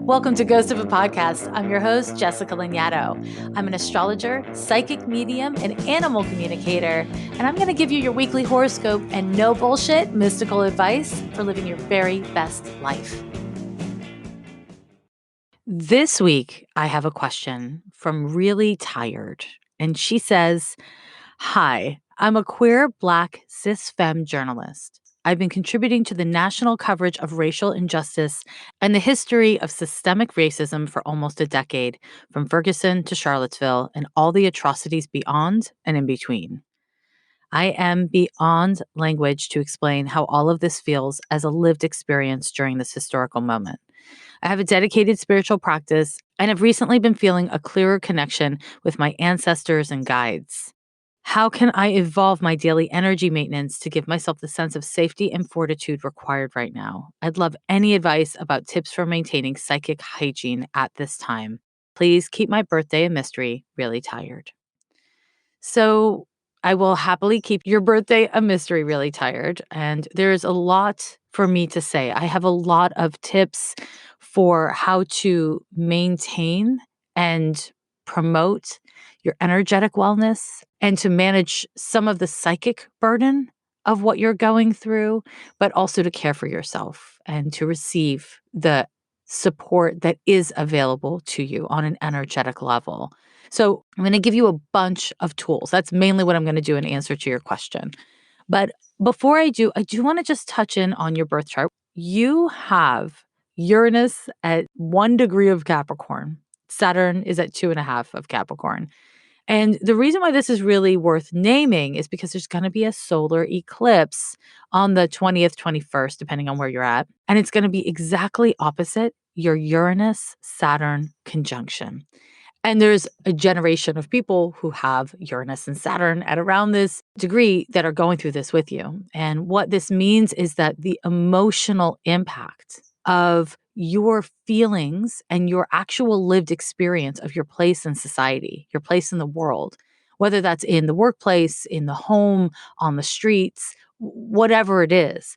Welcome to Ghost of a Podcast. I'm your host, Jessica Lanyadoo. I'm an astrologer, psychic medium, and animal communicator, and I'm going to give you your weekly horoscope and no bullshit mystical advice for living your very best life. This week, I have a question from Really Tired, and she says, "Hi, I'm a queer, Black, cis femme journalist. I've been contributing to the national coverage of racial injustice and the history of systemic racism for almost a decade, from Ferguson to Charlottesville and all the atrocities beyond and in between. I am beyond language to explain how all of this feels as a lived experience during this historical moment. I have a dedicated spiritual practice and have recently been feeling a clearer connection with my ancestors and guides. How can I evolve my daily energy maintenance to give myself the sense of safety and fortitude required right now? I'd love any advice about tips for maintaining psychic hygiene at this time. Please keep my birthday a mystery. Really tired." So I will happily keep your birthday a mystery. Really tired. And there's a lot for me to say. I have a lot of tips for how to maintain and promote your energetic wellness and to manage some of the psychic burden of what you're going through, but also to care for yourself and to receive the support that is available to you on an energetic level. So I'm going to give you a bunch of tools. That's mainly what I'm going to do in answer to your question. But before I do want to just touch in on your birth chart. You have Uranus at 1 degree of Capricorn. Saturn is at 2.5 of Capricorn. And the reason why this is really worth naming is because there's going to be a solar eclipse on the 20th, 21st, depending on where you're at. And it's going to be exactly opposite your Uranus Saturn conjunction. And there's a generation of people who have Uranus and Saturn at around this degree that are going through this with you. And what this means is that the emotional impact of your feelings and your actual lived experience of your place in society, your place in the world, whether that's in the workplace, in the home, on the streets, whatever it is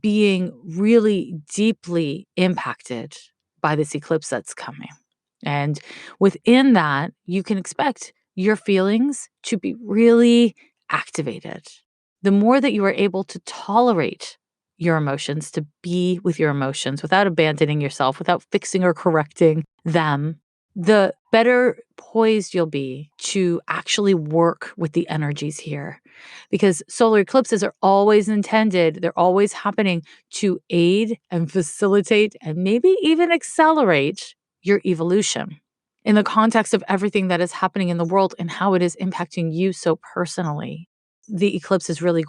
being really deeply impacted by this eclipse that's coming. And within that, you can expect your feelings to be really activated. The more that you are able to tolerate your emotions, to be with your emotions without abandoning yourself, without fixing or correcting them, the better poised you'll be to actually work with the energies here. Because solar eclipses are always intended, they're always happening to aid and facilitate and maybe even accelerate your evolution in the context of everything that is happening in the world and how it is impacting you so personally. The eclipse is really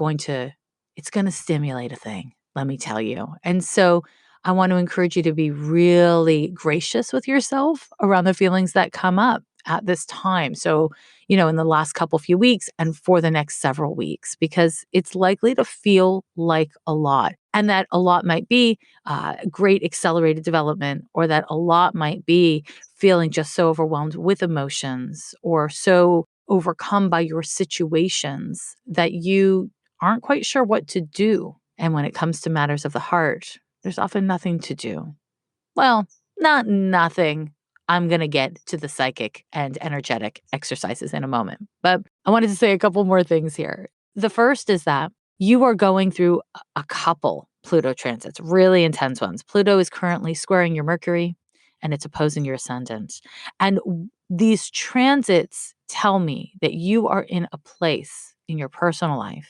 it's going to stimulate a thing, let me tell you. And so I want to encourage you to be really gracious with yourself around the feelings that come up at this time. So, in the last few weeks and for the next several weeks, because it's likely to feel like a lot. And that a lot might be great accelerated development, or that a lot might be feeling just so overwhelmed with emotions or so overcome by your situations that you aren't quite sure what to do. And when it comes to matters of the heart, there's often nothing to do. Well, not nothing. I'm going to get to the psychic and energetic exercises in a moment. But I wanted to say a couple more things here. The first is that you are going through a couple Pluto transits, really intense ones. Pluto is currently squaring your Mercury and it's opposing your ascendant. And these transits tell me that you are in a place in your personal life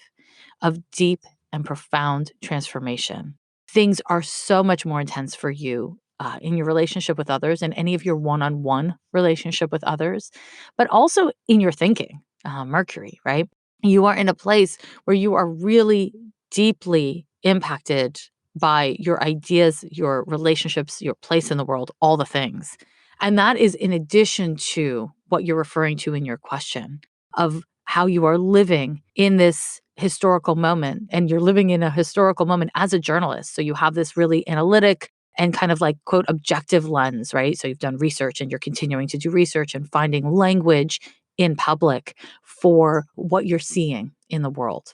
of deep and profound transformation. Things are so much more intense for you in your relationship with others and any of your one-on-one relationship with others, but also in your thinking, Mercury, right? You are in a place where you are really deeply impacted by your ideas, your relationships, your place in the world, all the things. And that is in addition to what you're referring to in your question of how you are living in this historical moment. And you're living in a historical moment as a journalist. So you have this really analytic and kind of like, quote, objective lens, right? So you've done research and you're continuing to do research and finding language in public for what you're seeing in the world.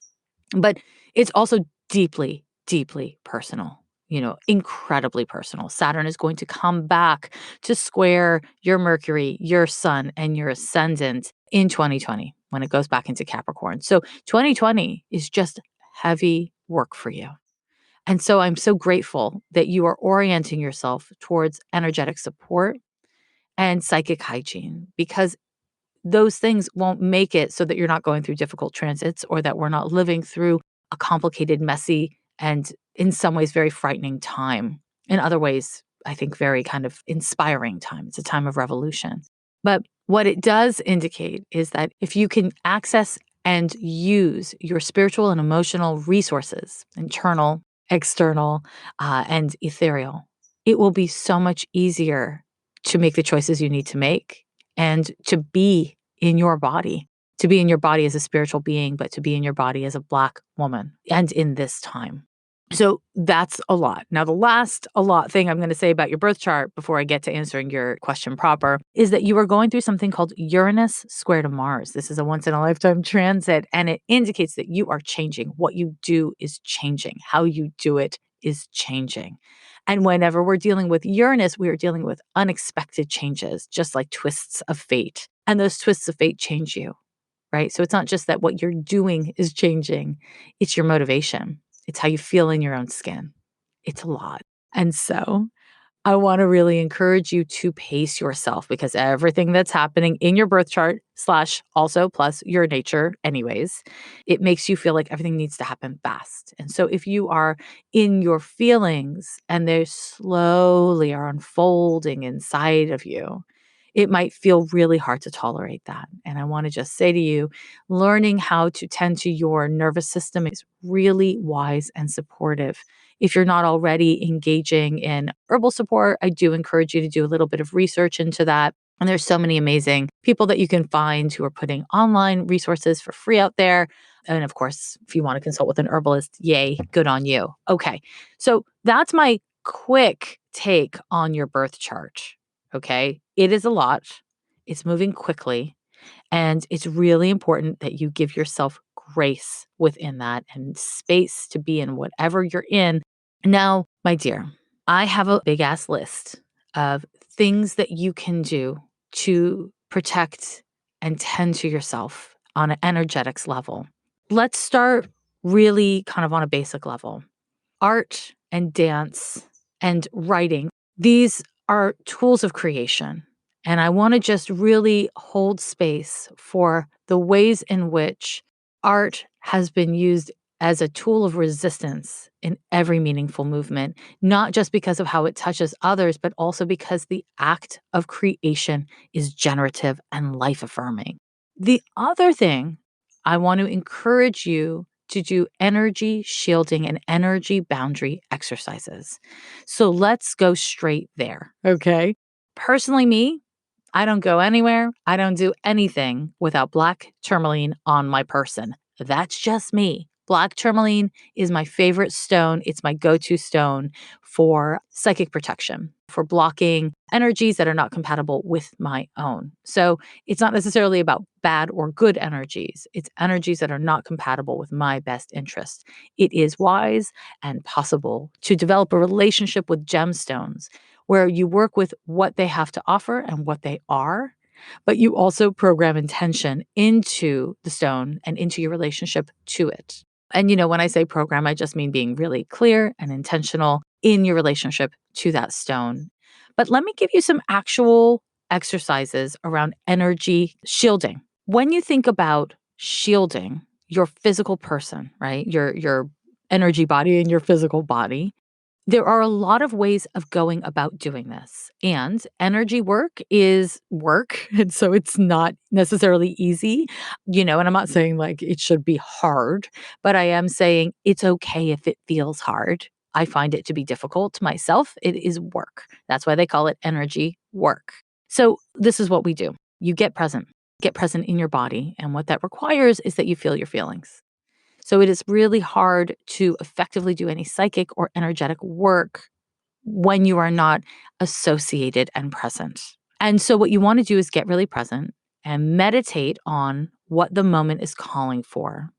But it's also deeply, deeply personal. incredibly personal. Saturn is going to come back to square your Mercury, your Sun, and your ascendant in 2020 when it goes back into Capricorn. So 2020 is just heavy work for you. And so I'm so grateful that you are orienting yourself towards energetic support and psychic hygiene, because those things won't make it so that you're not going through difficult transits, or that we're not living through a complicated, messy, and in some ways very frightening time. In other ways, I think very kind of inspiring time. It's a time of revolution. But what it does indicate is that if you can access and use your spiritual and emotional resources, internal, external, and ethereal, it will be so much easier to make the choices you need to make and to be in your body, to be in your body as a spiritual being, but to be in your body as a Black woman and in this time. So that's a lot. Now, the last a lot thing I'm going to say about your birth chart before I get to answering your question proper is that you are going through something called Uranus square to Mars. This is a once in a lifetime transit, and it indicates that you are changing. What you do is changing. How you do it is changing. And whenever we're dealing with Uranus, we are dealing with unexpected changes, just like twists of fate. And those twists of fate change you, right? So it's not just that what you're doing is changing, it's your motivation. It's how you feel in your own skin. It's a lot. And so I want to really encourage you to pace yourself, because everything that's happening in your birth chart slash also plus your nature anyways, it makes you feel like everything needs to happen fast. And so if you are in your feelings and they slowly are unfolding inside of you, it might feel really hard to tolerate that. And I want to just say to you, learning how to tend to your nervous system is really wise and supportive. If you're not already engaging in herbal support, I do encourage you to do a little bit of research into that. And there's so many amazing people that you can find who are putting online resources for free out there. And of course, if you want to consult with an herbalist, yay, good on you. Okay, so that's my quick take on your birth chart. Okay, it is a lot. It's moving quickly. And it's really important that you give yourself grace within that and space to be in whatever you're in. Now, my dear, I have a big ass list of things that you can do to protect and tend to yourself on an energetics level. Let's start really kind of on a basic level. Art and dance and writing, these are tools of creation. And I want to just really hold space for the ways in which art has been used as a tool of resistance in every meaningful movement, not just because of how it touches others, but also because the act of creation is generative and life affirming. The other thing I want to encourage you to do energy shielding and energy boundary exercises. So let's go straight there. Okay. Personally, me, I don't go anywhere. I don't do anything without black tourmaline on my person. That's just me. Black tourmaline is my favorite stone. It's my go-to stone for psychic protection, for blocking energies that are not compatible with my own. So it's not necessarily about bad or good energies. It's energies that are not compatible with my best interest. It is wise and possible to develop a relationship with gemstones where you work with what they have to offer and what they are, but you also program intention into the stone and into your relationship to it. And, when I say program, I just mean being really clear and intentional in your relationship to that stone. But let me give you some actual exercises around energy shielding. When you think about shielding your physical person, right? Your energy body and your physical body, there are a lot of ways of going about doing this. And energy work is work. And so it's not necessarily easy, and I'm not saying like it should be hard, but I am saying it's okay if it feels hard. I find it to be difficult myself. It is work. That's why they call it energy work. So this is what we do. You get present in your body. And what that requires is that you feel your feelings. So it is really hard to effectively do any psychic or energetic work when you are not associated and present. And so what you want to do is get really present and meditate on what the moment is calling for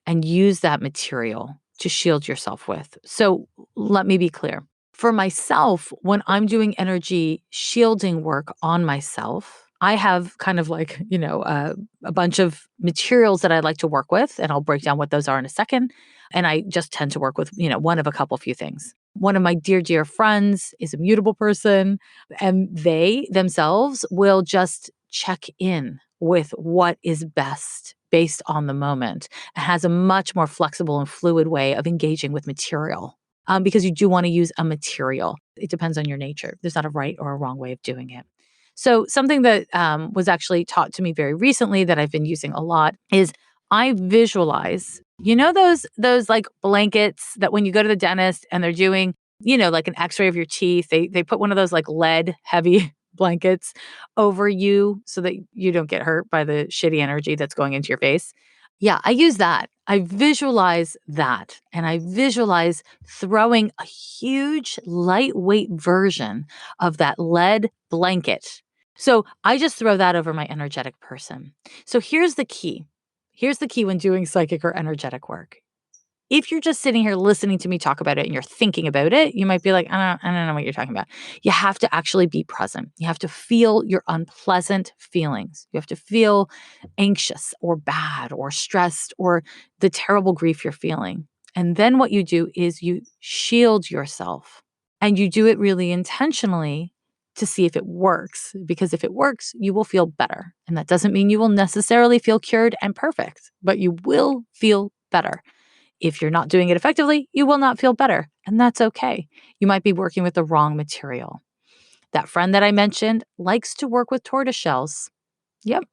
and use that material to shield yourself with. So let me be clear. For myself, when I'm doing energy shielding work on myself, I have kind of like, a bunch of materials that I like to work with, and I'll break down what those are in a second. And I just tend to work with, one of a couple few things. One of my dear, dear friends is a mutable person, and they themselves will just check in with what is best based on the moment and has a much more flexible and fluid way of engaging with material. Because you do want to use a material. It depends on your nature. There's not a right or a wrong way of doing it. So something that was actually taught to me very recently that I've been using a lot is I visualize, those like blankets that when you go to the dentist and they're doing, like an x-ray of your teeth, they put one of those like lead heavy blankets over you so that you don't get hurt by the shitty energy that's going into your face. Yeah, I use that. I visualize that, and I visualize throwing a huge lightweight version of that lead blanket. So I just throw that over my energetic person. So here's the key. Here's the key when doing psychic or energetic work. If you're just sitting here listening to me talk about it and you're thinking about it, you might be like, I don't know what you're talking about. You have to actually be present. You have to feel your unpleasant feelings. You have to feel anxious or bad or stressed or the terrible grief you're feeling. And then what you do is you shield yourself, and you do it really intentionally to see if it works. Because if it works, you will feel better. And that doesn't mean you will necessarily feel cured and perfect, but you will feel better. If you're not doing it effectively, you will not feel better, and that's okay. You might be working with the wrong material. That friend that I mentioned likes to work with tortoise shells. Yep.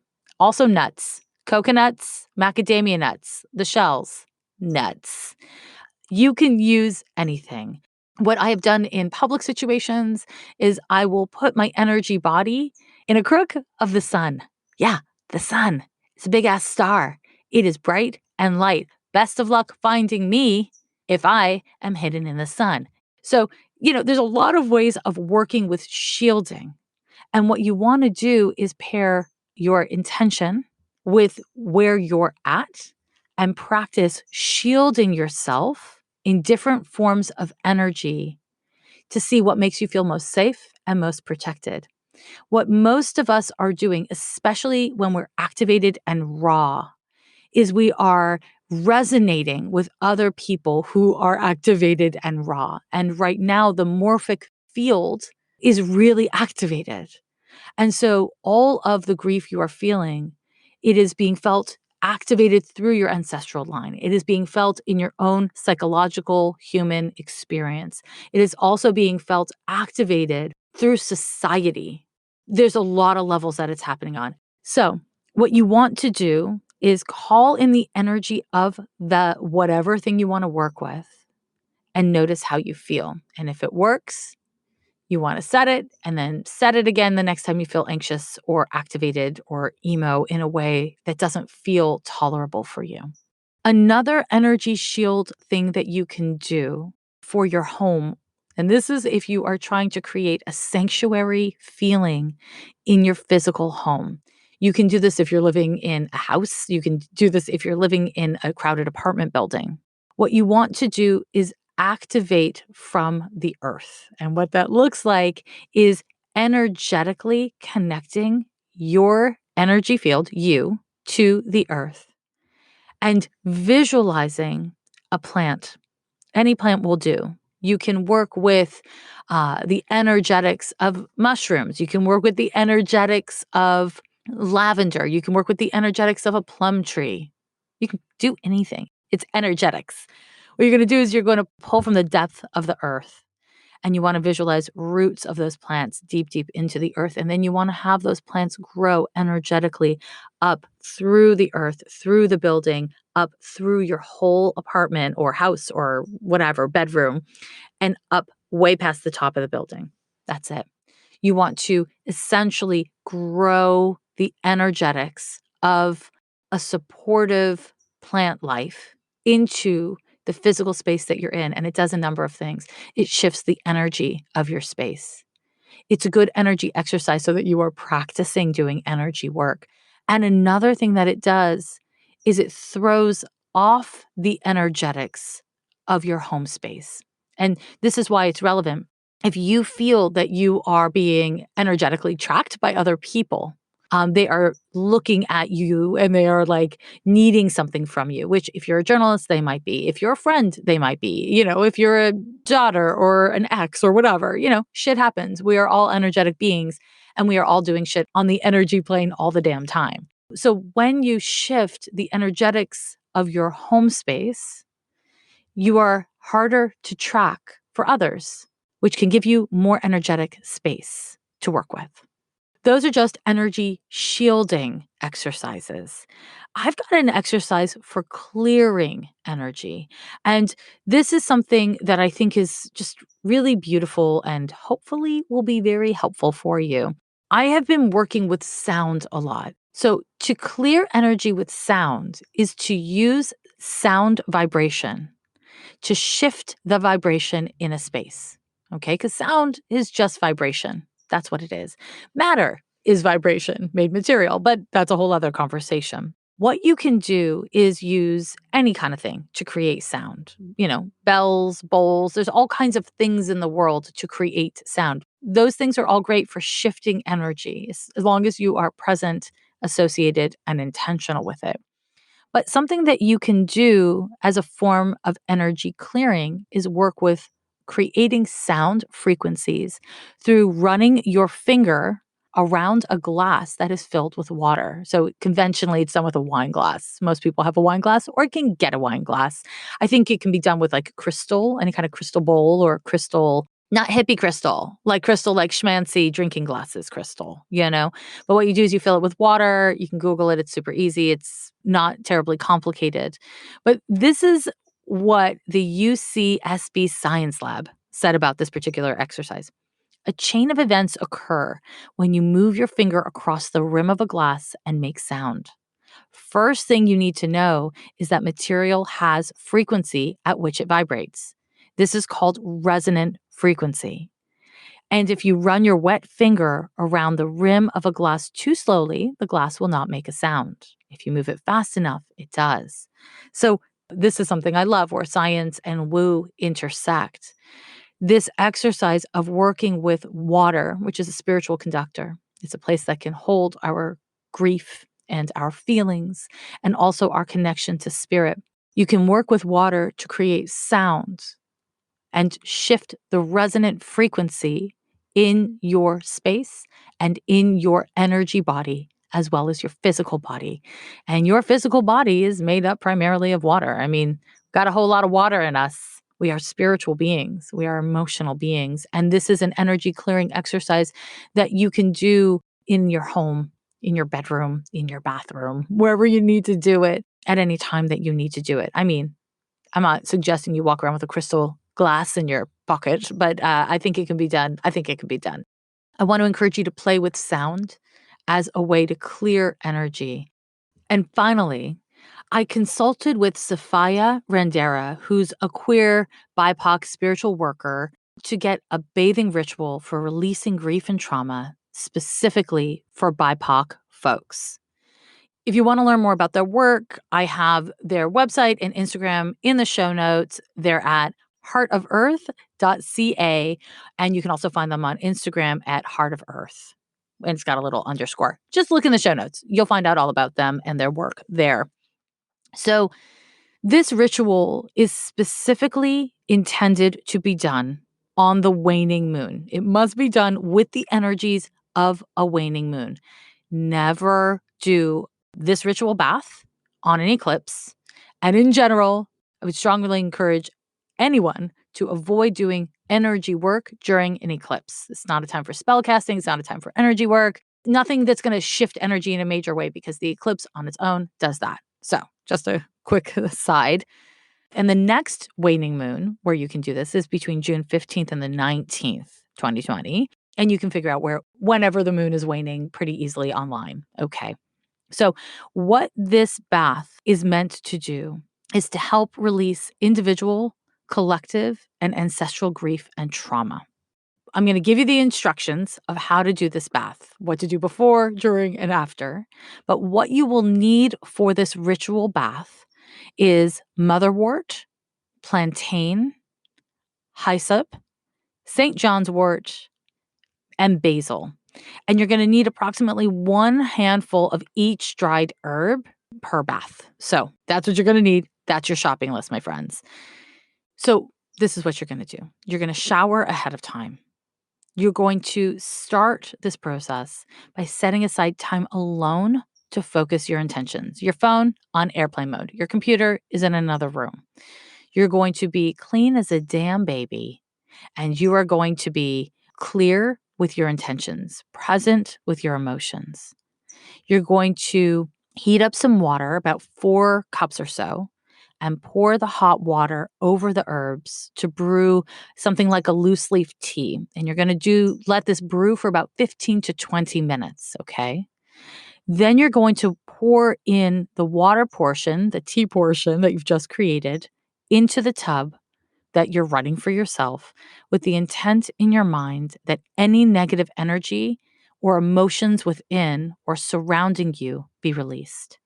Also nuts, coconuts, macadamia nuts, the shells, nuts. You can use anything. What I have done in public situations is I will put my energy body in a crook of the sun. Yeah, the sun. It's a big ass star. It is bright and light. Best of luck finding me if I am hidden in the sun. So, there's a lot of ways of working with shielding. And what you want to do is pair your intention with where you're at and practice shielding yourself in different forms of energy to see what makes you feel most safe and most protected. What most of us are doing, especially when we're activated and raw, is we are resonating with other people who are activated and raw. And right now, the morphic field is really activated. And so all of the grief you are feeling, it is being felt activated through your ancestral line. It is being felt in your own psychological human experience. It is also being felt activated through society. There's a lot of levels that it's happening on. So what you want to do is call in the energy of the whatever thing you want to work with and notice how you feel. And if it works, you want to set it and then set it again the next time you feel anxious or activated or emo in a way that doesn't feel tolerable for you. Another energy shield thing that you can do for your home, and this is if you are trying to create a sanctuary feeling in your physical home. You can do this if you're living in a house. You can do this if you're living in a crowded apartment building. What you want to do is activate from the earth. And what that looks like is energetically connecting your energy field, you, to the earth and visualizing a plant. Any plant will do. You can work with the energetics of mushrooms. You can work with the energetics of lavender. You can work with the energetics of a plum tree. You can do anything. It's energetics. What you're going to do is you're going to pull from the depth of the earth, and you want to visualize roots of those plants deep, deep into the earth. And then you want to have those plants grow energetically up through the earth, through the building, up through your whole apartment or house or whatever, bedroom, and up way past the top of the building. That's it. You want to essentially grow the energetics of a supportive plant life into the physical space that you're in. And it does a number of things. It shifts the energy of your space. It's a good energy exercise so that you are practicing doing energy work. And another thing that it does is it throws off the energetics of your home space. And this is why it's relevant. If you feel that you are being energetically tracked by other people, they are looking at you and they are like needing something from you, which if you're a journalist, they might be. If you're a friend, they might be. If you're a daughter or an ex or whatever, shit happens. We are all energetic beings and we are all doing shit on the energy plane all the damn time. So when you shift the energetics of your home space, you are harder to track for others, which can give you more energetic space to work with. Those are just energy shielding exercises. I've got an exercise for clearing energy. And this is something that I think is just really beautiful and hopefully will be very helpful for you. I have been working with sound a lot. So, to clear energy with sound is to use sound vibration to shift the vibration in a space. Okay, because sound is just vibration. That's what it is. Matter is vibration made material, but that's a whole other conversation. What you can do is use any kind of thing to create sound. Bells, bowls, there's all kinds of things in the world to create sound. Those things are all great for shifting energy as long as you are present, associated, and intentional with it. But something that you can do as a form of energy clearing is work with creating sound frequencies through running your finger around a glass that is filled with water. So conventionally, it's done with a wine glass. Most people have a wine glass or can get a wine glass. I think it can be done with like crystal, any kind of crystal bowl or crystal, not hippie crystal, like schmancy drinking glasses crystal. But what you do is you fill it with water. You can Google it. It's super easy. It's not terribly complicated. But this is what the UCSB Science Lab said about this particular exercise. A chain of events occur when you move your finger across the rim of a glass and make sound. First thing you need to know is that material has frequency at which it vibrates. This is called resonant frequency. And if you run your wet finger around the rim of a glass too slowly, the glass will not make a sound. If you move it fast enough, it does. So, this is something I love where science and woo intersect. This exercise of working with water, which is a spiritual conductor, it's a place that can hold our grief and our feelings and also our connection to spirit. You can work with water to create sound and shift the resonant frequency in your space and in your energy body, as well as your physical body. And your physical body is made up primarily of water. I mean, got a whole lot of water in us. We are spiritual beings. We are emotional beings. And this is an energy clearing exercise that you can do in your home, in your bedroom, in your bathroom, wherever you need to do it at any time that you need to do it. I mean, I'm not suggesting you walk around with a crystal glass in your pocket, but I think it can be done. I think it can be done. I want to encourage you to play with sound as a way to clear energy. And finally, I consulted with Safiya Randera, who's a queer BIPOC spiritual worker, to get a bathing ritual for releasing grief and trauma, specifically for BIPOC folks. If you want to learn more about their work, I have their website and Instagram in the show notes. They're at heartoferarth.ca, and you can also find them on Instagram at heartoferarth. And it's got a little underscore. Just look in the show notes. You'll find out all about them and their work there. So this ritual is specifically intended to be done on the waning moon. It must be done with the energies of a waning moon. Never do this ritual bath on an eclipse. And in general, I would strongly encourage anyone to avoid doing energy work during an eclipse. It's not a time for spell casting. It's not a time for energy work. Nothing that's going to shift energy in a major way because the eclipse on its own does that. So just a quick aside. And the next waning moon where you can do this is between June 15th and the 19th, 2020. And you can figure out whenever the moon is waning pretty easily online. Okay. So what this bath is meant to do is to help release individual, collective, and ancestral grief and trauma. I'm going to give you the instructions of how to do this bath, what to do before, during, and after. But what you will need for this ritual bath is motherwort, plantain, hyssop, St. John's wort, and basil. And you're going to need approximately 1 handful of each dried herb per bath. So that's what you're going to need. That's your shopping list, my friends. So this is what you're going to do. You're going to shower ahead of time. You're going to start this process by setting aside time alone to focus your intentions. Your phone on airplane mode. Your computer is in another room. You're going to be clean as a damn baby, and you are going to be clear with your intentions, present with your emotions. You're going to heat up some water, about 4 cups or so, and pour the hot water over the herbs to brew something like a loose leaf tea. And you're going to let this brew for about 15 to 20 minutes, okay? Then you're going to pour in the water portion, the tea portion that you've just created, into the tub that you're running for yourself with the intent in your mind that any negative energy or emotions within or surrounding you be released.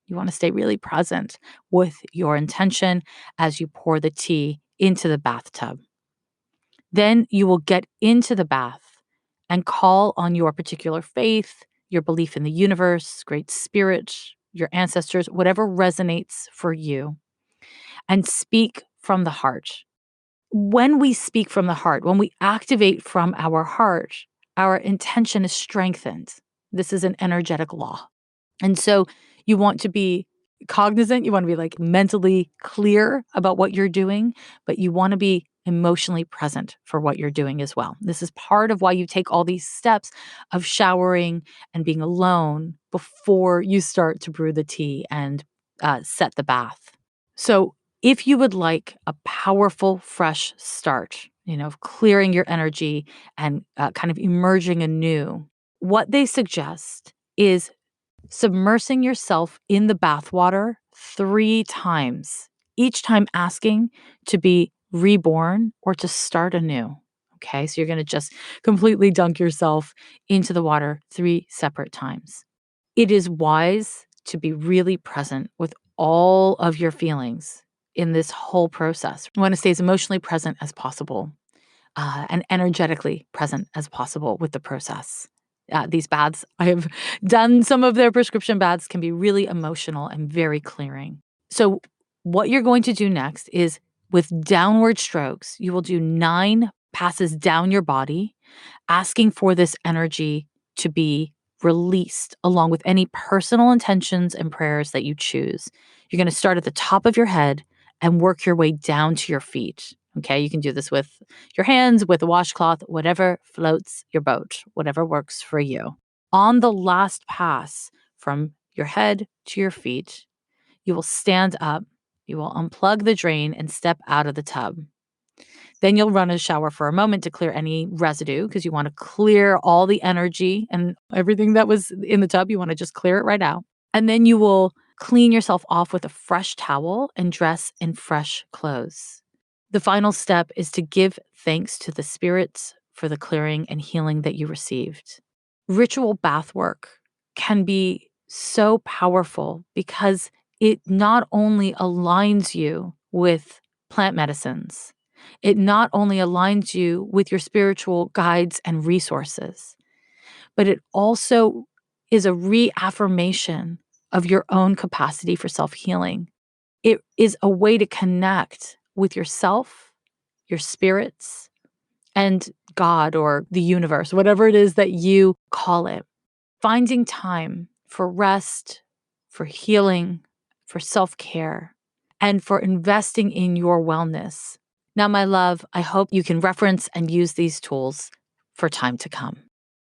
You want to stay really present with your intention as you pour the tea into the bathtub. Then you will get into the bath and call on your particular faith, your belief in the universe, great spirit, your ancestors, whatever resonates for you, and speak from the heart. When we speak from the heart, when we activate from our heart, our intention is strengthened. This is an energetic law. And so you want to be cognizant, you want to be like mentally clear about what you're doing, but you want to be emotionally present for what you're doing as well. This is part of why you take all these steps of showering and being alone before you start to brew the tea and set the bath. So if you would like a powerful, fresh start, of clearing your energy and kind of emerging anew, what they suggest is submersing yourself in the bathwater 3 times, each time asking to be reborn or to start anew. Okay, so you're going to just completely dunk yourself into the water 3 separate times. It is wise to be really present with all of your feelings in this whole process. You want to stay as emotionally present as possible and energetically present as possible with the process. These baths, I have done some of their prescription baths, can be really emotional and very clearing. So what you're going to do next is with downward strokes, you will do 9 passes down your body, asking for this energy to be released along with any personal intentions and prayers that you choose. You're going to start at the top of your head and work your way down to your feet. Okay, you can do this with your hands, with a washcloth, whatever floats your boat, whatever works for you. On the last pass from your head to your feet, you will stand up, you will unplug the drain and step out of the tub. Then you'll run a shower for a moment to clear any residue because you want to clear all the energy and everything that was in the tub. You want to just clear it right out. And then you will clean yourself off with a fresh towel and dress in fresh clothes. The final step is to give thanks to the spirits for the clearing and healing that you received. Ritual bath work can be so powerful because it not only aligns you with plant medicines, it not only aligns you with your spiritual guides and resources, but it also is a reaffirmation of your own capacity for self-healing. It is a way to connect with yourself, your spirits, and God or the universe, whatever it is that you call it. Finding time for rest, for healing, for self-care, and for investing in your wellness. Now, my love, I hope you can reference and use these tools for time to come.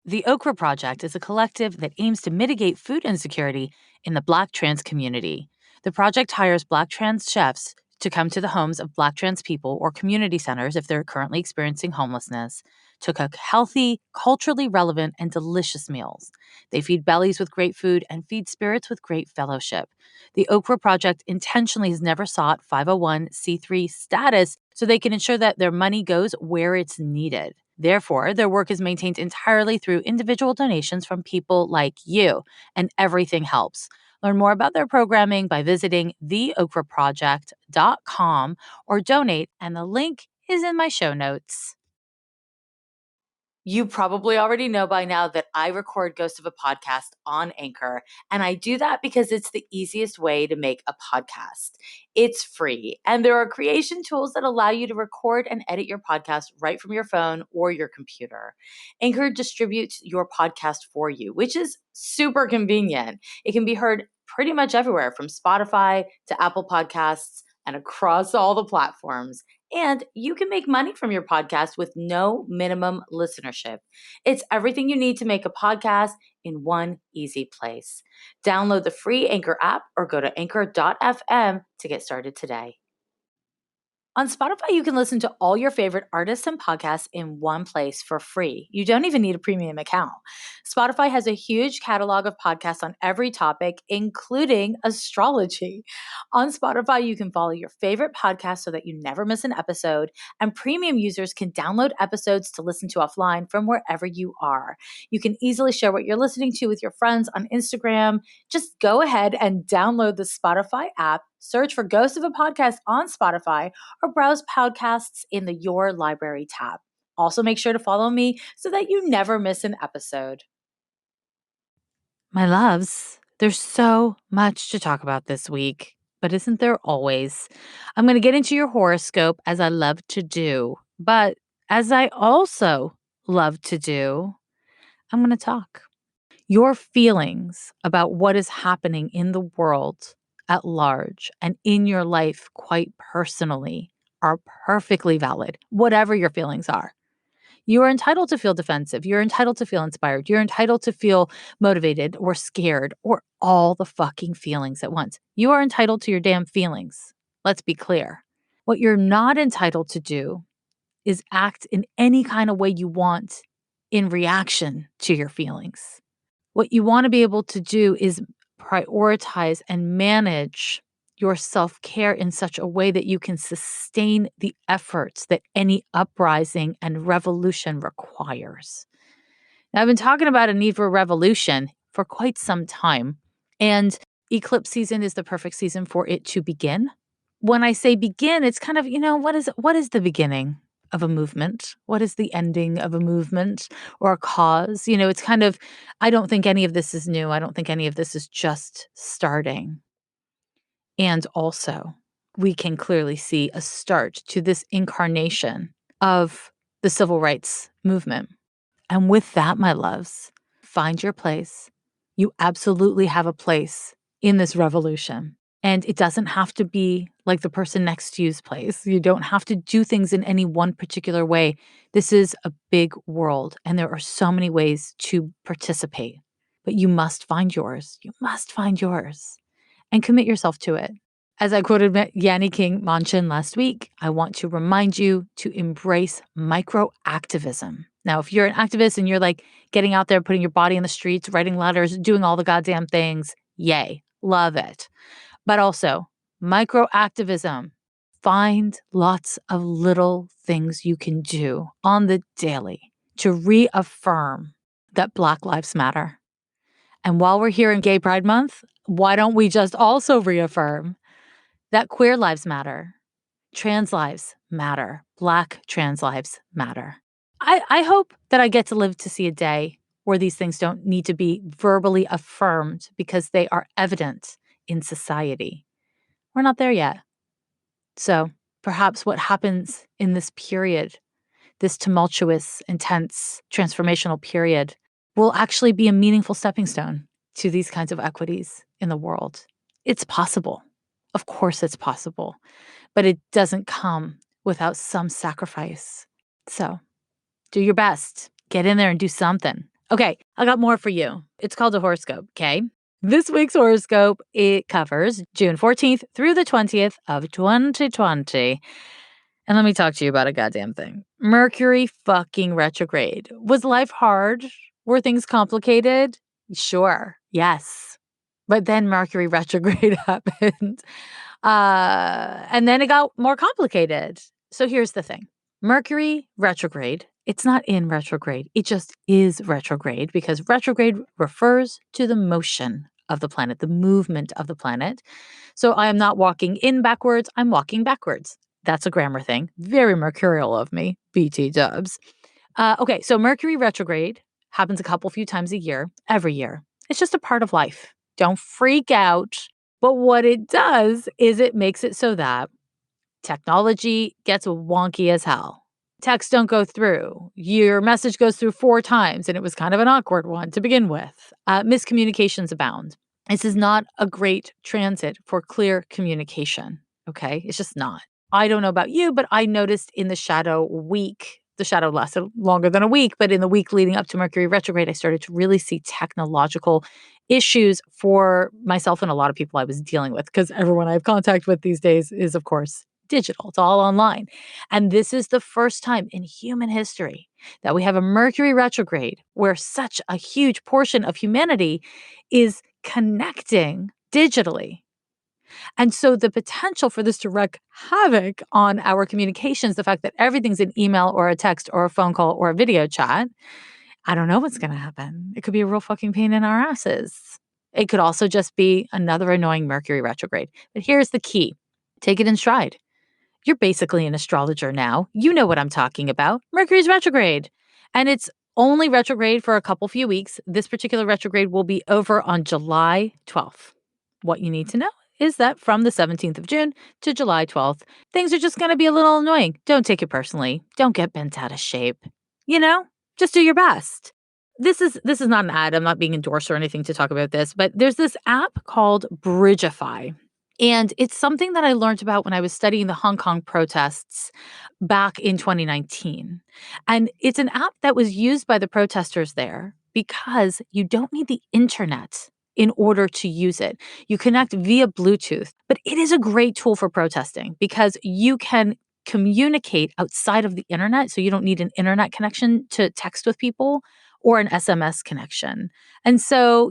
The Okra Project is a collective that aims to mitigate food insecurity in the Black trans community. The project hires Black trans chefs to come to the homes of Black trans people or community centers if they're currently experiencing homelessness, to cook healthy, culturally relevant, and delicious meals. They feed bellies with great food and feed spirits with great fellowship. The Okra Project intentionally has never sought 501c3 status so they can ensure that their money goes where it's needed. Therefore, their work is maintained entirely through individual donations from people like you, and everything helps. Learn more about their programming by visiting theokraproject.com or donate, and the link is in my show notes. You probably already know by now that I record Ghost of a Podcast on Anchor, and I do that because it's the easiest way to make a podcast. It's free, and there are creation tools that allow you to record and edit your podcast right from your phone or your computer. Anchor distributes your podcast for you, which is super convenient. It can be heard pretty much everywhere from Spotify to Apple Podcasts and across all the platforms. And you can make money from your podcast with no minimum listenership. It's everything you need to make a podcast in one easy place. Download the free Anchor app or go to anchor.fm to get started today. On Spotify, you can listen to all your favorite artists and podcasts in one place for free. You don't even need a premium account. Spotify has a huge catalog of podcasts on every topic, including astrology. On Spotify, you can follow your favorite podcast so that you never miss an episode, and premium users can download episodes to listen to offline from wherever you are. You can easily share what you're listening to with your friends on Instagram. Just go ahead and download the Spotify app, search for Ghost of a Podcast on Spotify, or browse podcasts in the Your Library tab. Also, make sure to follow me so that you never miss an episode. My loves, there's so much to talk about this week, but isn't there always? I'm going to get into your horoscope as I love to do, but as I also love to do, I'm going to talk. Your feelings about what is happening in the world at large and in your life quite personally are perfectly valid, whatever your feelings are. You are entitled to feel defensive. You're entitled to feel inspired. You're entitled to feel motivated or scared or all the fucking feelings at once. You are entitled to your damn feelings. Let's be clear. What you're not entitled to do is act in any kind of way you want in reaction to your feelings. What you want to be able to do is prioritize and manage your self-care in such a way that you can sustain the efforts that any uprising and revolution requires. Now, I've been talking about a need for revolution for quite some time, and eclipse season is the perfect season for it to begin. When I say begin, it's kind of, what is the beginning of a movement? What is the ending of a movement or a cause? It's kind of, I don't think any of this is new. I don't think any of this is just starting. And also, we can clearly see a start to this incarnation of the civil rights movement. And with that, my loves, find your place. You absolutely have a place in this revolution. And it doesn't have to be like the person next to you's place. You don't have to do things in any one particular way. This is a big world, and there are so many ways to participate. But you must find yours. You must find yours and commit yourself to it. As I quoted Yanni King Manchin last week, I want to remind you to embrace micro-activism. Now, if you're an activist and you're like getting out there, putting your body in the streets, writing letters, doing all the goddamn things, yay, love it. But also, micro-activism. Find lots of little things you can do on the daily to reaffirm that Black Lives Matter. And while we're here in Gay Pride Month, why don't we just also reaffirm that queer lives matter, trans lives matter, Black trans lives matter. I hope that I get to live to see a day where these things don't need to be verbally affirmed because they are evident in society. We're not there yet. So perhaps what happens in this period, this tumultuous, intense, transformational period, will actually be a meaningful stepping stone to these kinds of equities in the world. It's possible. Of course it's possible, but it doesn't come without some sacrifice. So do your best. Get in there and do something. Okay, I got more for you. It's called a horoscope, okay? This week's horoscope, it covers June 14th through the 20th of 2020. And let me talk to you about a goddamn thing. Mercury fucking retrograde. Was life hard? Were things complicated? Sure. Yes. But then Mercury retrograde happened. And then it got more complicated. So here's the thing. Mercury retrograde, it's not in retrograde. It just is retrograde because retrograde refers to the motion of the planet, the movement of the planet. So I am not walking in backwards, I'm walking backwards. That's a grammar thing. Very mercurial of me, BT dubs. Okay, so Mercury retrograde happens a few times a year, every year. It's just a part of life. Don't freak out. But what it does is it makes it so that technology gets wonky as hell. Texts don't go through. Your message goes through 4 times, and it was kind of an awkward one to begin with. Miscommunications abound. This is not a great transit for clear communication, okay? It's just not. I don't know about you, but I noticed in the shadow week, the shadow lasted longer than a week, but in the week leading up to Mercury retrograde, I started to really see technological issues for myself and a lot of people I was dealing with, because everyone I have contact with these days is, of course, digital. It's all online. And this is the first time in human history that we have a Mercury retrograde where such a huge portion of humanity is connecting digitally. And so the potential for this to wreak havoc on our communications, the fact that everything's an email or a text or a phone call or a video chat, I don't know what's going to happen. It could be a real fucking pain in our asses. It could also just be another annoying Mercury retrograde. But here's the key. Take it in stride. You're basically an astrologer now. You know what I'm talking about. Mercury's retrograde. And it's only retrograde for a few weeks. This particular retrograde will be over on July 12th. What you need to know is that from the 17th of June to July 12th, things are just going to be a little annoying. Don't take it personally. Don't get bent out of shape. You know, just do your best. This is not an ad. I'm not being endorsed or anything to talk about this, but there's this app called Bridgeify. And it's something that I learned about when I was studying the Hong Kong protests back in 2019. And it's an app that was used by the protesters there because you don't need the internet in order to use it. You connect via Bluetooth, but it is a great tool for protesting because you can communicate outside of the internet. So you don't need an internet connection to text with people or an SMS connection. And so,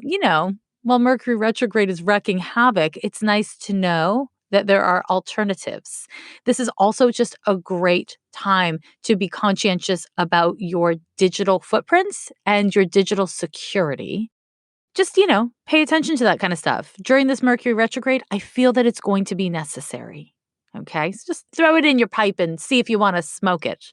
while Mercury retrograde is wreaking havoc, it's nice to know that there are alternatives. This is also just a great time to be conscientious about your digital footprints and your digital security. Just, pay attention to that kind of stuff. During this Mercury retrograde, I feel that it's going to be necessary. Okay? So just throw it in your pipe and see if you want to smoke it.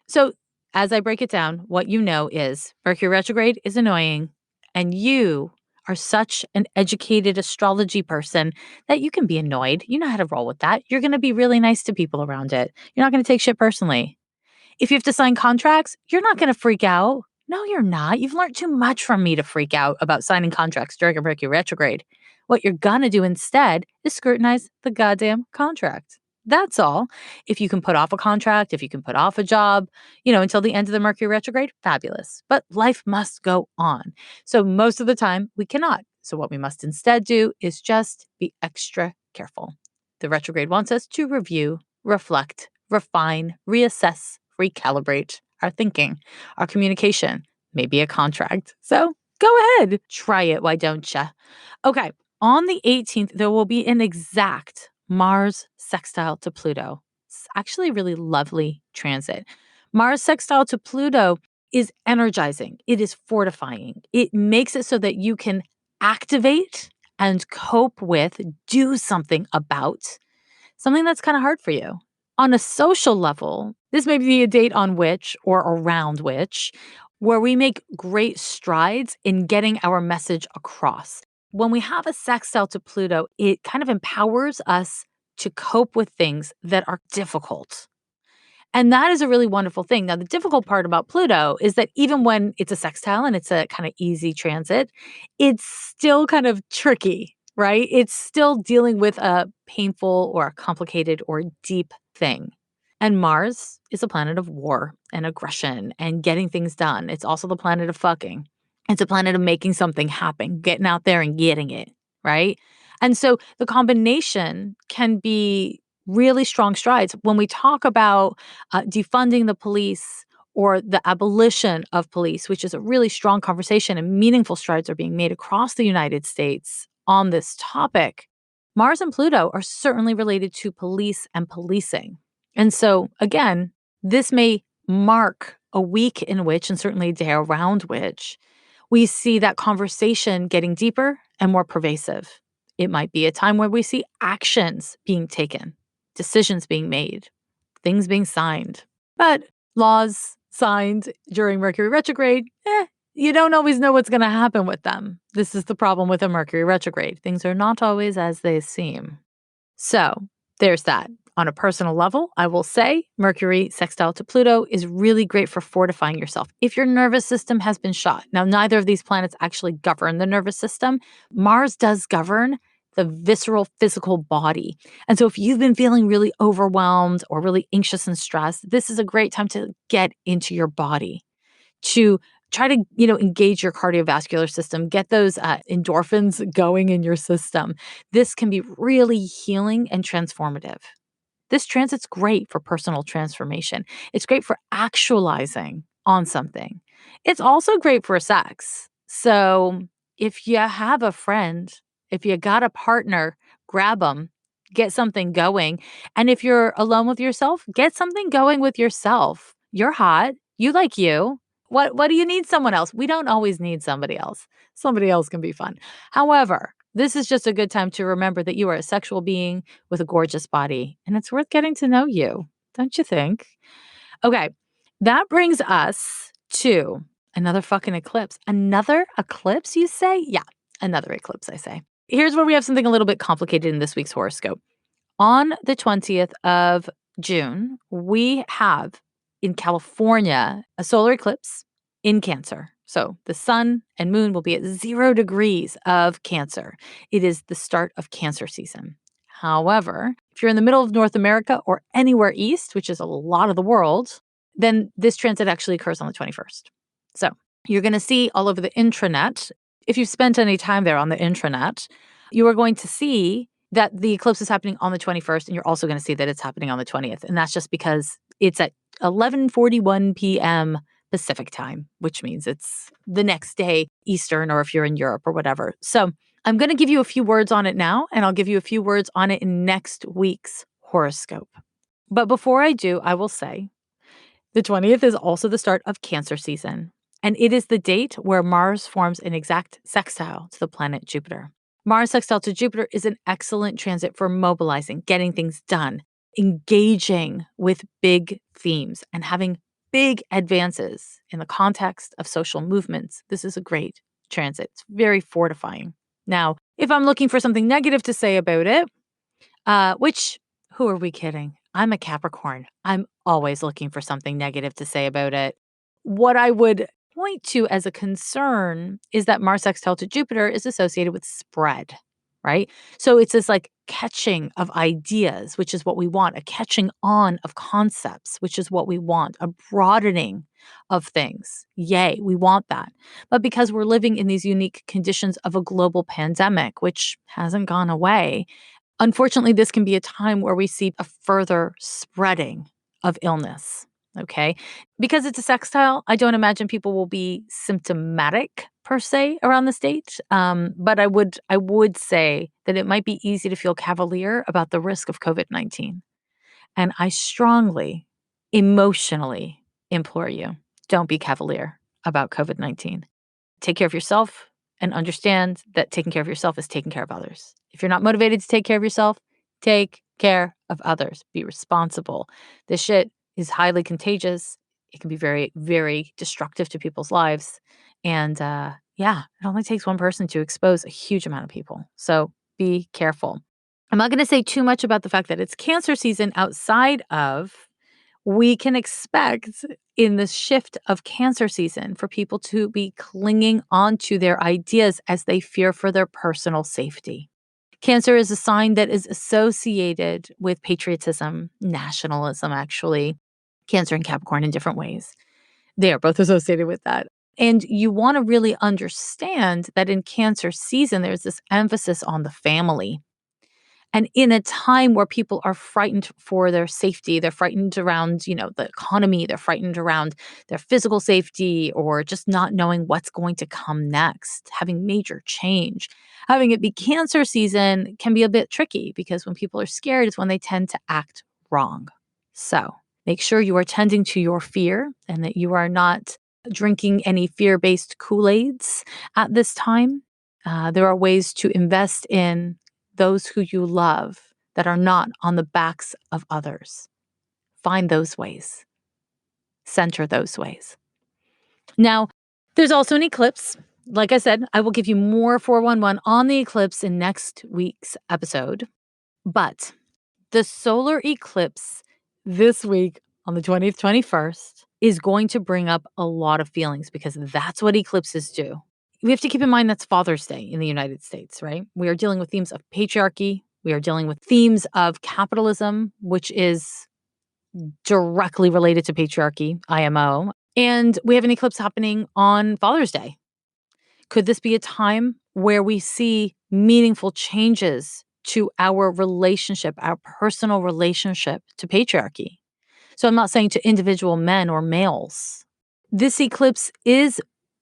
So, as I break it down, what you know is Mercury retrograde is annoying, and you are such an educated astrology person that you can be annoyed. You know how to roll with that. You're going to be really nice to people around it. You're not going to take shit personally. If you have to sign contracts, you're not going to freak out. No, you're not. You've learned too much from me to freak out about signing contracts during a Mercury retrograde. What you're going to do instead is scrutinize the goddamn contract. That's all. If you can put off a contract, if you can put off a job, until the end of the Mercury retrograde, fabulous. But life must go on. So most of the time, we cannot. So what we must instead do is just be extra careful. The retrograde wants us to review, reflect, refine, reassess, recalibrate our thinking, our communication, maybe a contract. So go ahead, try it. Why don't you? Okay. On the 18th, there will be an exact Mars sextile to Pluto. It's actually a really lovely transit. Mars sextile to Pluto is energizing. It is fortifying. It makes it so that you can activate and cope with, do something about something that's kind of hard for you. On a social level, this may be a date on which or around which where we make great strides in getting our message across. When we have a sextile to Pluto, it kind of empowers us to cope with things that are difficult. And that is a really wonderful thing. Now, the difficult part about Pluto is that even when it's a sextile and it's a kind of easy transit, it's still kind of tricky, right? It's still dealing with a painful or a complicated or deep thing. And Mars is a planet of war and aggression and getting things done. It's also the planet of fucking. It's a planet of making something happen, getting out there and getting it, right? And so the combination can be really strong strides. When we talk about defunding the police or the abolition of police, which is a really strong conversation and meaningful strides are being made across the United States on this topic, Mars and Pluto are certainly related to police and policing. And so, again, this may mark a week in which, and certainly a day around which, we see that conversation getting deeper and more pervasive. It might be a time where we see actions being taken, decisions being made, things being signed. But laws signed during Mercury retrograde, you don't always know what's going to happen with them. This is the problem with a Mercury retrograde. Things are not always as they seem. So there's that. On a personal level, I will say Mercury sextile to Pluto is really great for fortifying yourself. If your nervous system has been shot, now neither of these planets actually govern the nervous system. Mars does govern the visceral physical body. And so if you've been feeling really overwhelmed or really anxious and stressed, this is a great time to get into your body, to try to, engage your cardiovascular system, get those endorphins going in your system. This can be really healing and transformative. This transit's great for personal transformation. It's great for actualizing on something. It's also great for sex. So if you have a friend, if you got a partner, grab them, get something going. And if you're alone with yourself, get something going with yourself. You're hot. You like you. What do you need someone else? We don't always need somebody else. Somebody else can be fun. However, this is just a good time to remember that you are a sexual being with a gorgeous body, and it's worth getting to know you, don't you think? Okay, that brings us to another fucking eclipse. Another eclipse, you say? Yeah, another eclipse, I say. Here's where we have something a little bit complicated in this week's horoscope. On the 20th of June, we have in California a solar eclipse in Cancer. So the sun and moon will be at 0 degrees of Cancer. It is the start of Cancer season. However, if you're in the middle of North America or anywhere east, which is a lot of the world, then this transit actually occurs on the 21st. So you're going to see all over the intranet. If you've spent any time there on the intranet, you are going to see that the eclipse is happening on the 21st, and you're also going to see that it's happening on the 20th. And that's just because it's at 11:41 p.m. Pacific time, which means it's the next day Eastern, or if you're in Europe or whatever. So I'm going to give you a few words on it now, and I'll give you a few words on it in next week's horoscope. But before I do, I will say the 20th is also the start of Cancer season, and it is the date where Mars forms an exact sextile to the planet Jupiter. Mars sextile to Jupiter is an excellent transit for mobilizing, getting things done, engaging with big themes, and having big advances in the context of social movements. This is a great transit. It's very fortifying. Now, if I'm looking for something negative to say about it, which, who are we kidding? I'm a Capricorn. I'm always looking for something negative to say about it. What I would point to as a concern is that Mars sextile to Jupiter is associated with spread, right? So it's this like catching of ideas, which is what we want, a catching on of concepts, which is what we want, a broadening of things. Yay, we want that. But because we're living in these unique conditions of a global pandemic, which hasn't gone away, unfortunately, this can be a time where we see a further spreading of illness. Okay. Because it's a sextile, I don't imagine people will be symptomatic per se around the state. But I would say that it might be easy to feel cavalier about the risk of COVID-19. And I strongly, emotionally implore you, don't be cavalier about COVID-19. Take care of yourself and understand that taking care of yourself is taking care of others. If you're not motivated to take care of yourself, take care of others. Be responsible. This shit is highly contagious. It can be very, very destructive to people's lives. And yeah, it only takes one person to expose a huge amount of people. So be careful. I'm not going to say too much about the fact that it's Cancer season outside of we can expect in this shift of Cancer season for people to be clinging onto their ideas as they fear for their personal safety. Cancer is a sign that is associated with patriotism, nationalism, actually. Cancer and Capricorn in different ways. They are both associated with that. And you want to really understand that in Cancer season, there's this emphasis on the family. And in a time where people are frightened for their safety, they're frightened around, the economy, they're frightened around their physical safety, or just not knowing what's going to come next, having major change. Having it be Cancer season can be a bit tricky because when people are scared is when they tend to act wrong. So make sure you are tending to your fear and that you are not drinking any fear-based Kool-Aids at this time. There are ways to invest in those who you love that are not on the backs of others. Find those ways. Center those ways. Now, there's also an eclipse. Like I said, I will give you more 411 on the eclipse in next week's episode. But the solar eclipse this week on the 20th, 21st is going to bring up a lot of feelings because that's what eclipses do. We have to keep in mind that's Father's Day in the United States, right? We are dealing with themes of patriarchy. We are dealing with themes of capitalism, which is directly related to patriarchy, IMO. And we have an eclipse happening on Father's Day. Could this be a time where we see meaningful changes to our relationship, our personal relationship to patriarchy? So I'm not saying to individual men or males. This eclipse is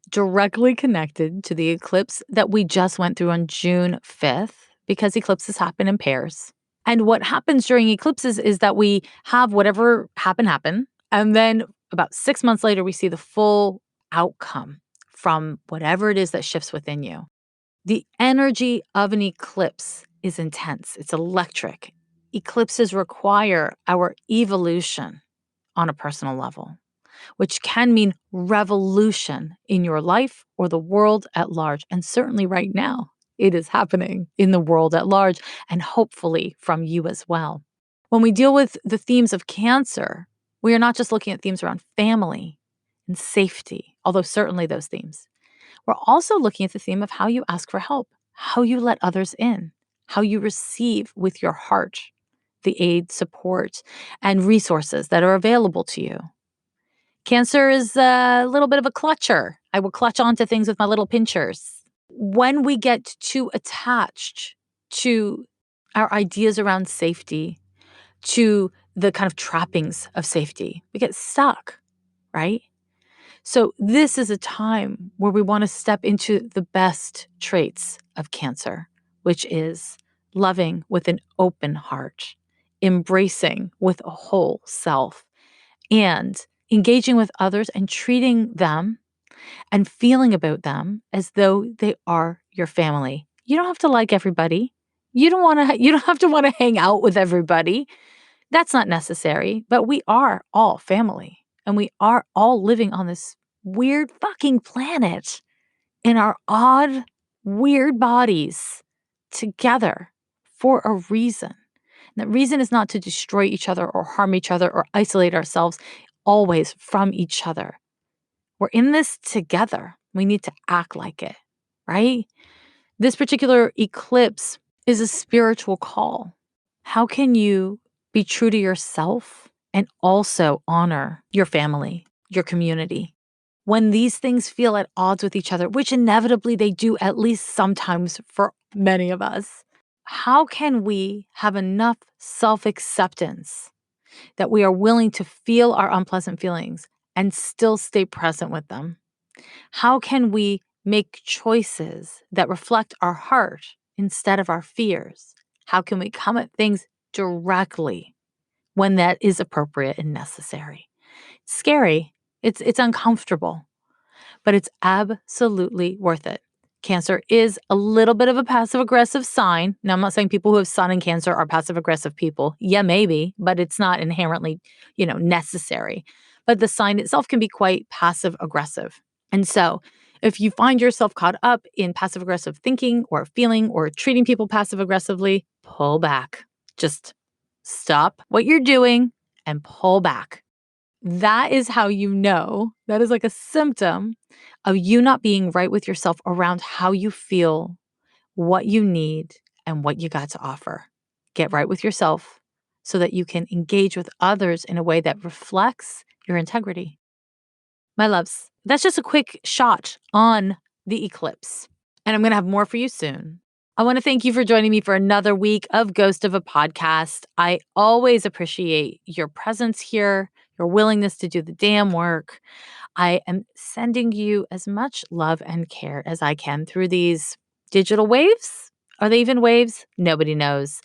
directly connected to the eclipse that we just went through on June 5th because eclipses happen in pairs. And what happens during eclipses is that we have whatever happen. And then about 6 months later, we see the full outcome from whatever it is that shifts within you. The energy of an eclipse is intense. It's electric. Eclipses require our evolution on a personal level, which can mean revolution in your life or the world at large. And certainly right now, it is happening in the world at large and hopefully from you as well. When we deal with the themes of Cancer, we are not just looking at themes around family and safety, although certainly those themes. We're also looking at the theme of how you ask for help, how you let others in, how you receive with your heart the aid, support, and resources that are available to you. Cancer is a little bit of a clutcher. I will clutch onto things with my little pinchers. When we get too attached to our ideas around safety, to the kind of trappings of safety, we get stuck, right? So this is a time where we want to step into the best traits of Cancer, which is loving with an open heart, embracing with a whole self, and engaging with others and treating them and feeling about them as though they are your family. You don't have to like everybody. You don't have to want to hang out with everybody. That's not necessary, but we are all family and we are all living on this weird fucking planet in our odd, weird bodies together for a reason. And that reason is not to destroy each other or harm each other or isolate ourselves always from each other. We're in this together. We need to act like it, right? This particular eclipse is a spiritual call. How can you be true to yourself and also honor your family, your community? When these things feel at odds with each other, which inevitably they do at least sometimes for many of us, how can we have enough self-acceptance that we are willing to feel our unpleasant feelings and still stay present with them? How can we make choices that reflect our heart instead of our fears? How can we come at things directly when that is appropriate and necessary? It's scary. It's uncomfortable, but it's absolutely worth it. Cancer is a little bit of a passive aggressive sign. Now, I'm not saying people who have Sun in Cancer are passive aggressive people. Yeah, maybe, but it's not inherently, necessary. But the sign itself can be quite passive aggressive. And so if you find yourself caught up in passive aggressive thinking or feeling or treating people passive aggressively, pull back. Just stop what you're doing and pull back. That is how you know, that is like a symptom of you not being right with yourself around how you feel, what you need, and what you got to offer. Get right with yourself so that you can engage with others in a way that reflects your integrity. My loves, that's just a quick shot on the eclipse. And I'm going to have more for you soon. I want to thank you for joining me for another week of Ghost of a Podcast. I always appreciate your presence here, your willingness to do the damn work. I am sending you as much love and care as I can through these digital waves. Are they even waves? Nobody knows.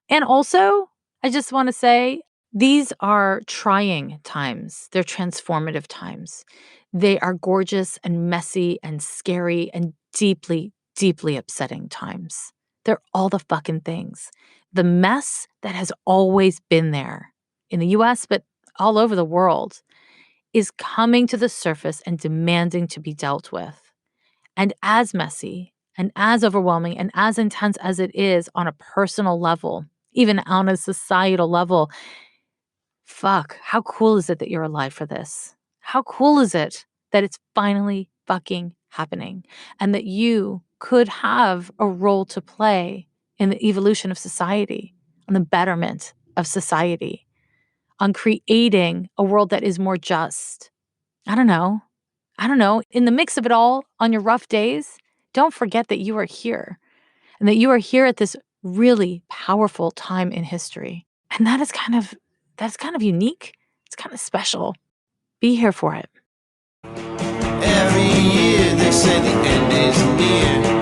And also, I just want to say these are trying times. They're transformative times. They are gorgeous and messy and scary and deeply, deeply upsetting times. They're all the fucking things. The mess that has always been there in the US, but all over the world, is coming to the surface and demanding to be dealt with. And as messy and as overwhelming and as intense as it is on a personal level, even on a societal level, fuck, how cool is it that you're alive for this? How cool is it that it's finally fucking happening and that you could have a role to play in the evolution of society, on the betterment of society, on creating a world that is more just? I don't know. I don't know. In the mix of it all, on your rough days, don't forget that you are here and that you are here at this really powerful time in history. And that's kind of unique. It's kind of special. Be here for it. Every year they say the end is near.